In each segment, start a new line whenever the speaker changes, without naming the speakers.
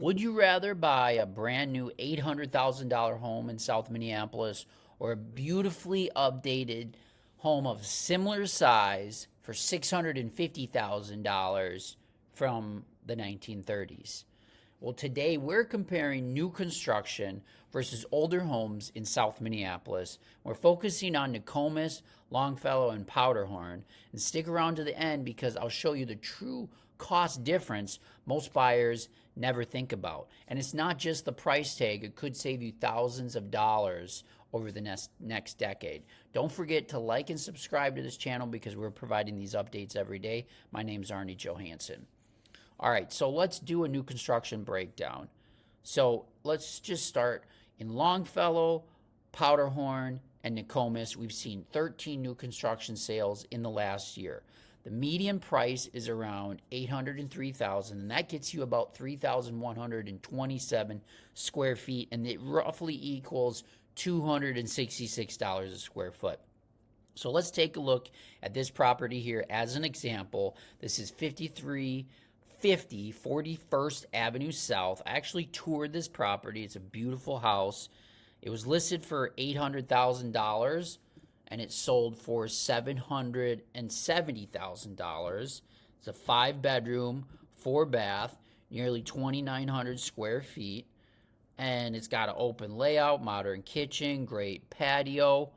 Would you rather buy a brand new $800,000 home in South Minneapolis or a beautifully updated home of similar size for $650,000 from the 1930s? Well, today we're comparing new construction versus older homes in South Minneapolis. We're focusing on Nokomis, Longfellow, and Powderhorn. And stick around to the end because I'll show you the true cost difference most buyers never think about. And it's not just the price tag, it could save you thousands of dollars over the next decade. Don't forget to like and subscribe to this channel because we're providing these updates every day. My name's Arne Johansson. All right, so let's do a new construction breakdown. So let's just start in Longfellow, Powderhorn, and Nokomis. We've seen 13 new construction sales in the last year. The median price is around $803,000, and that gets you about 3,127 square feet, and it roughly equals $266 a square foot. So let's take a look at this property here as an example. This is 5350 41st Avenue South. I actually toured this property. It's a beautiful house. It was listed for $800,000 and it sold for $770,000. It's a 5-bedroom, 4-bath, nearly 2,900 square feet, and it's got an open layout, modern kitchen, great patio,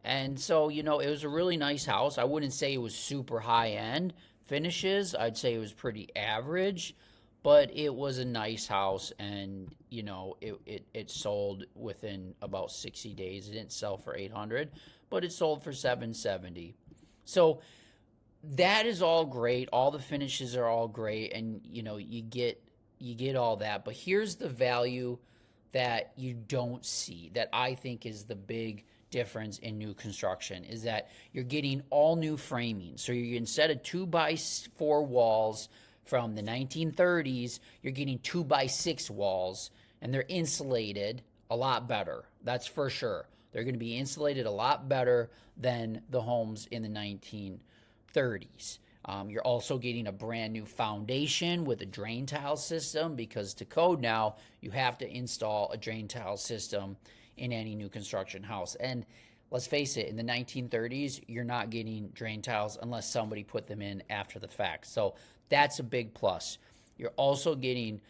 and so, it was a really nice house. I wouldn't say it was super high-end finishes. I'd say it was pretty average, but it was a nice house, and, it sold within about 60 days. It didn't sell for $800,000, but it sold for $770,000. So that is all great. All the finishes are all great, and you get all that. But here's the value that you don't see that I think is the big difference in new construction is that you're getting all new framing. So you instead of 2x4 walls from the 1930s, you're getting 2x6 walls, and they're insulated a lot better. That's for sure. They're going to be insulated a lot better than the homes in the 1930s. You're also getting a brand new foundation with a drain tile system because to code now, you have to install a drain tile system in any new construction house. And let's face it, in the 1930s, you're not getting drain tiles unless somebody put them in after the fact. So that's a big plus. You're also getting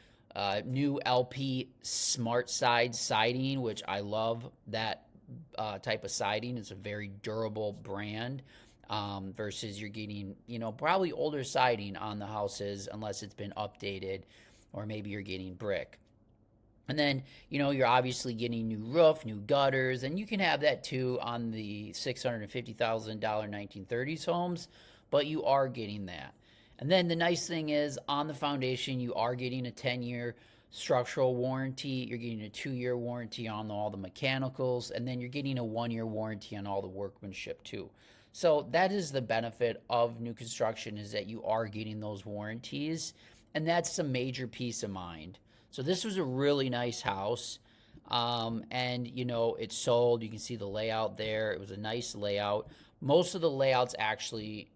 new LP Smart Side siding, which I love that type of siding. It's a very durable brand versus you're getting, probably older siding on the houses unless it's been updated, or maybe you're getting brick. And then, you're obviously getting new roof, new gutters, and you can have that too on the $650,000 1930s homes, but you are getting that. And then the nice thing is on the foundation, you are getting a 10-year structural warranty. You're getting a 2-year warranty on all the mechanicals, and then you're getting a 1-year warranty on all the workmanship too. So that is the benefit of new construction, is that you are getting those warranties, and that's a major peace of mind. So this was a really nice house, and it sold. You can see the layout there. It was a nice layout. Most of the layouts actually,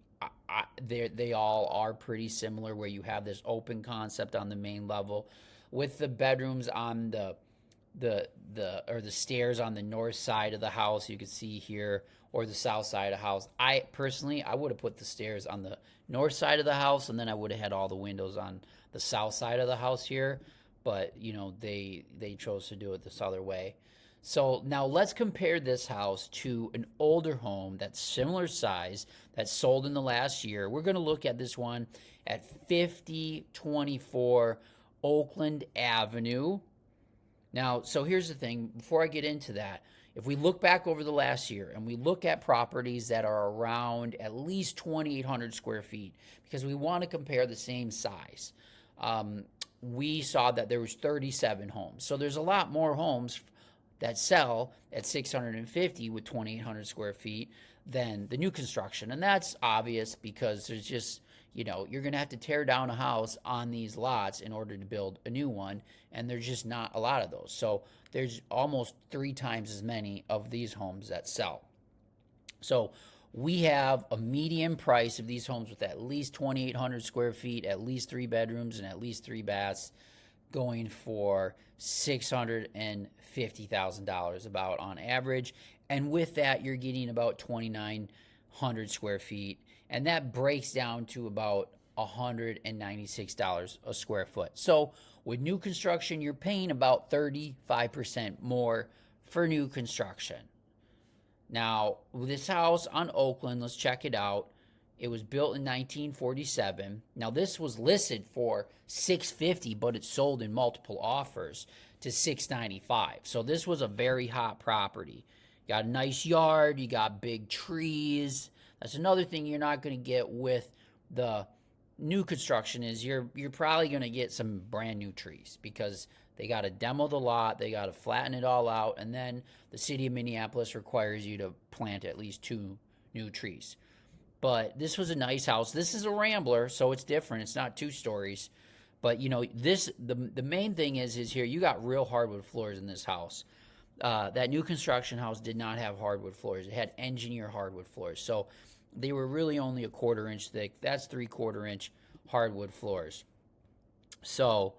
they all are pretty similar, where you have this open concept on the main level, with the bedrooms on the stairs on the north side of the house. You can see here, or the south side of the house. I would have put the stairs on the north side of the house, and then I would have had all the windows on the south side of the house here. But they chose to do it this other way. So now let's compare this house to an older home that's similar size that sold in the last year. We're going to look at this one at 5024 Oakland Avenue. Now, so here's the thing. Before I get into that, if we look back over the last year and we look at properties that are around at least 2,800 square feet, because we want to compare the same size, we saw that there was 37 homes. So there's a lot more homes that sell at 650 with 2,800 square feet than the new construction. And that's obvious because there's just, you're going to have to tear down a house on these lots in order to build a new one. And there's just not a lot of those. So there's almost 3 times as many of these homes that sell. So we have a median price of these homes with at least 2,800 square feet, at least 3 bedrooms, and at least 3 baths. going for $650,000 about on average. And with that, you're getting about 2,900 square feet. And that breaks down to about $196 a square foot. So with new construction, you're paying about 35% more for new construction. Now, this house on Oakland, let's check it out. It was built in 1947. Now, this was listed for $650, but it sold in multiple offers to $695. So this was a very hot property. You got a nice yard. You got big trees. That's another thing you're not going to get with the new construction is you're probably going to get some brand new trees because they got to demo the lot, they got to flatten it all out, and then the city of Minneapolis requires you to plant at least 2 new trees. But this was a nice house. This is a rambler, so it's different. It's not 2 stories. But you know, the main thing is here you got real hardwood floors in this house. That new construction house did not have hardwood floors. It had engineer hardwood floors. So they were really only a 1/4 inch thick. That's 3/4 inch hardwood floors. So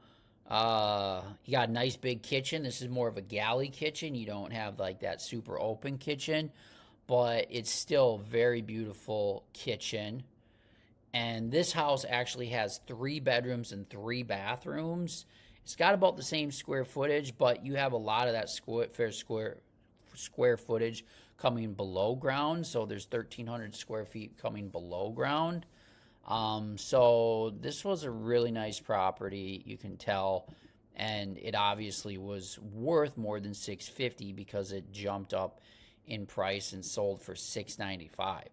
you got a nice big kitchen. This is more of a galley kitchen. You don't have like that super open kitchen, but it's still a very beautiful kitchen. And this house actually has 3 bedrooms and 3 bathrooms. It's got about the same square footage, but you have a lot of that square footage coming below ground. So there's 1,300 square feet coming below ground. So this was a really nice property, you can tell, and it obviously was worth more than $650 because it jumped up in price and sold for $695.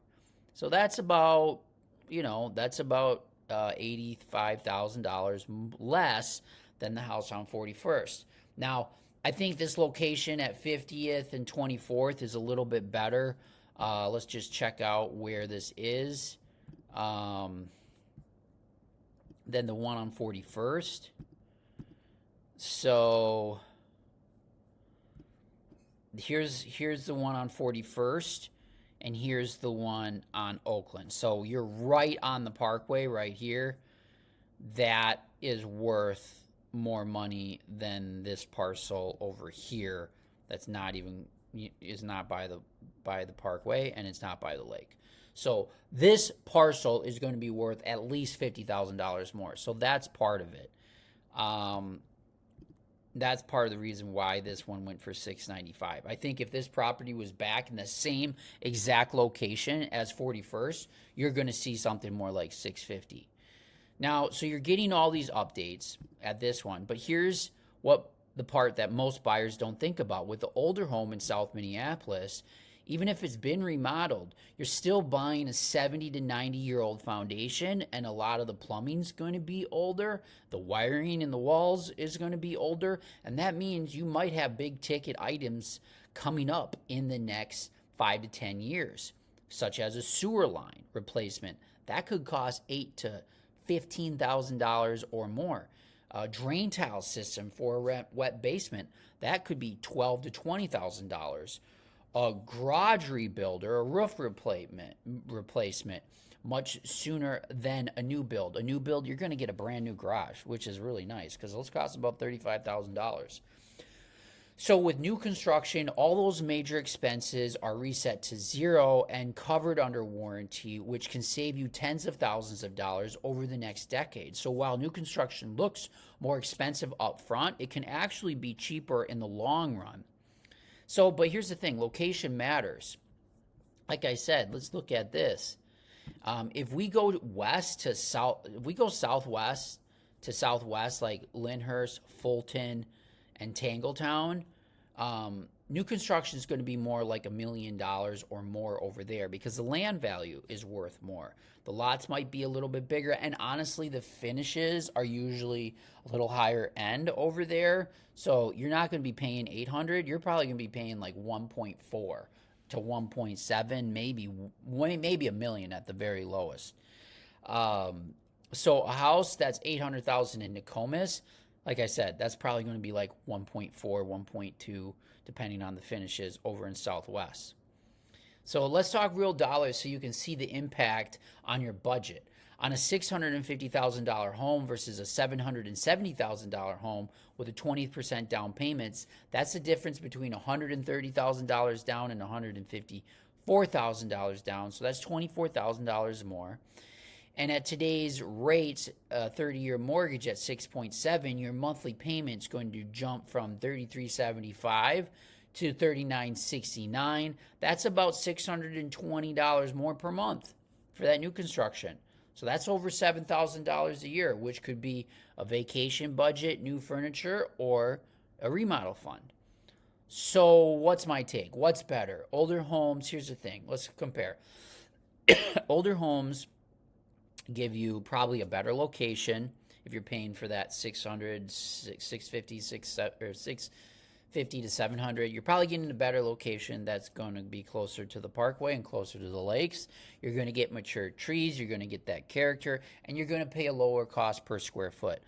So that's about, $85,000 less than the house on 41st. Now, I think this location at 50th and 24th is a little bit better. Let's just check out where this is. Than the one on 41st. So here's the one on 41st, and here's the one on Oakland. So you're right on the parkway right here. That is worth more money than this parcel over here. That's not by the parkway, and it's not by the lake. So this parcel is going to be worth at least $50,000 more. So that's part of it. That's part of the reason why this one went for $695. I think if this property was back in the same exact location as 41st, you're going to see something more like $650. Now, so you're getting all these updates at this one, but here's what the part that most buyers don't think about. With the older home in South Minneapolis, even if it's been remodeled, you're still buying a 70 to 90-year-old foundation, and a lot of the plumbing's going to be older. The wiring in the walls is going to be older, and that means you might have big-ticket items coming up in the next 5 to 10 years, such as a sewer line replacement. That could cost $8,000 to $15,000 or more. A drain tile system for a wet basement, that could be $12,000 to $20,000. A garage rebuild or a roof replacement much sooner than a new build. A new build, you're going to get a brand new garage, which is really nice because those cost about $35,000. So with new construction, all those major expenses are reset to zero and covered under warranty, which can save you tens of thousands of dollars over the next decade. So while new construction looks more expensive up front, it can actually be cheaper in the long run. So, but here's the thing, location matters. Like I said, let's look at this. If we go west to south, if we go southwest to southwest, like Lynnhurst, Fulton, and Tangletown, new construction is going to be more like $1 million or more over there because the land value is worth more. The lots might be a little bit bigger, and honestly, the finishes are usually a little higher end over there. So you're not going to be paying $800. You're probably going to be paying like 1.4 to 1.7, maybe $1 million at the very lowest. So a house that's $800,000 in Nokomis, like I said, that's probably going to be like 1.4, 1.2, depending on the finishes over in Southwest. So let's talk real dollars so you can see the impact on your budget. On a $650,000 home versus a $770,000 home with a 20% down payments, that's the difference between $130,000 down and $154,000 down. So that's $24,000 more. And at today's rates, a 30-year mortgage at 6.7, your monthly payment's going to jump from $33.75 to $39.69. That's about $620 more per month for that new construction. So that's over $7,000 a year, which could be a vacation budget, new furniture, or a remodel fund. So what's my take? What's better? Older homes, here's the thing. Let's compare. Older homes give you probably a better location if you're paying for that 650 to 700. You're probably getting a better location that's going to be closer to the parkway and closer to the lakes. You're going to get mature trees, you're going to get that character, and you're going to pay a lower cost per square foot.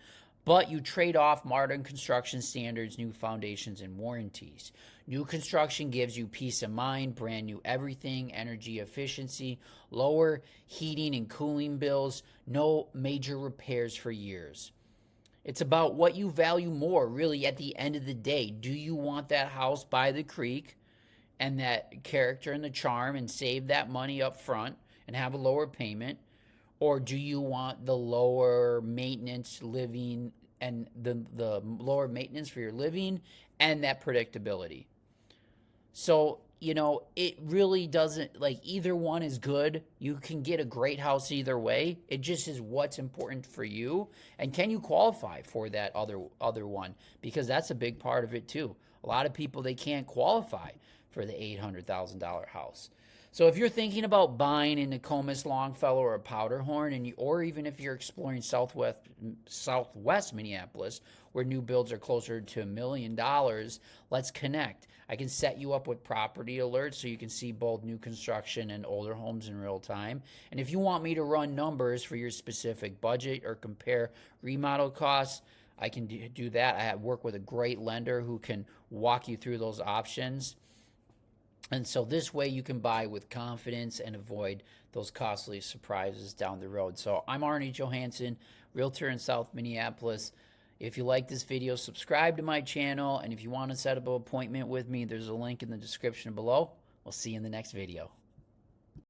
But you trade off modern construction standards, new foundations, and warranties. New construction gives you peace of mind, brand new everything, energy efficiency, lower heating and cooling bills, no major repairs for years. It's about what you value more, really, at the end of the day. Do you want that house by the creek and that character and the charm and save that money up front and have a lower payment? Or do you want the lower maintenance living and the lower maintenance for your living and that predictability? So, it really doesn't, either one is good. You can get a great house either way. It just is what's important for you. And can you qualify for that other one? Because that's a big part of it too. A lot of people, they can't qualify for the $800,000 house. So if you're thinking about buying in Nokomis, Longfellow, or Powderhorn, or even if you're exploring Southwest Minneapolis, where new builds are closer to $1 million, let's connect. I can set you up with property alerts so you can see both new construction and older homes in real time. And if you want me to run numbers for your specific budget or compare remodel costs, I can do that. I work with a great lender who can walk you through those options. And so this way you can buy with confidence and avoid those costly surprises down the road. So I'm Arne Johansson, realtor in South Minneapolis. If you like this video, subscribe to my channel. And if you want to set up an appointment with me, there's a link in the description below. We'll see you in the next video.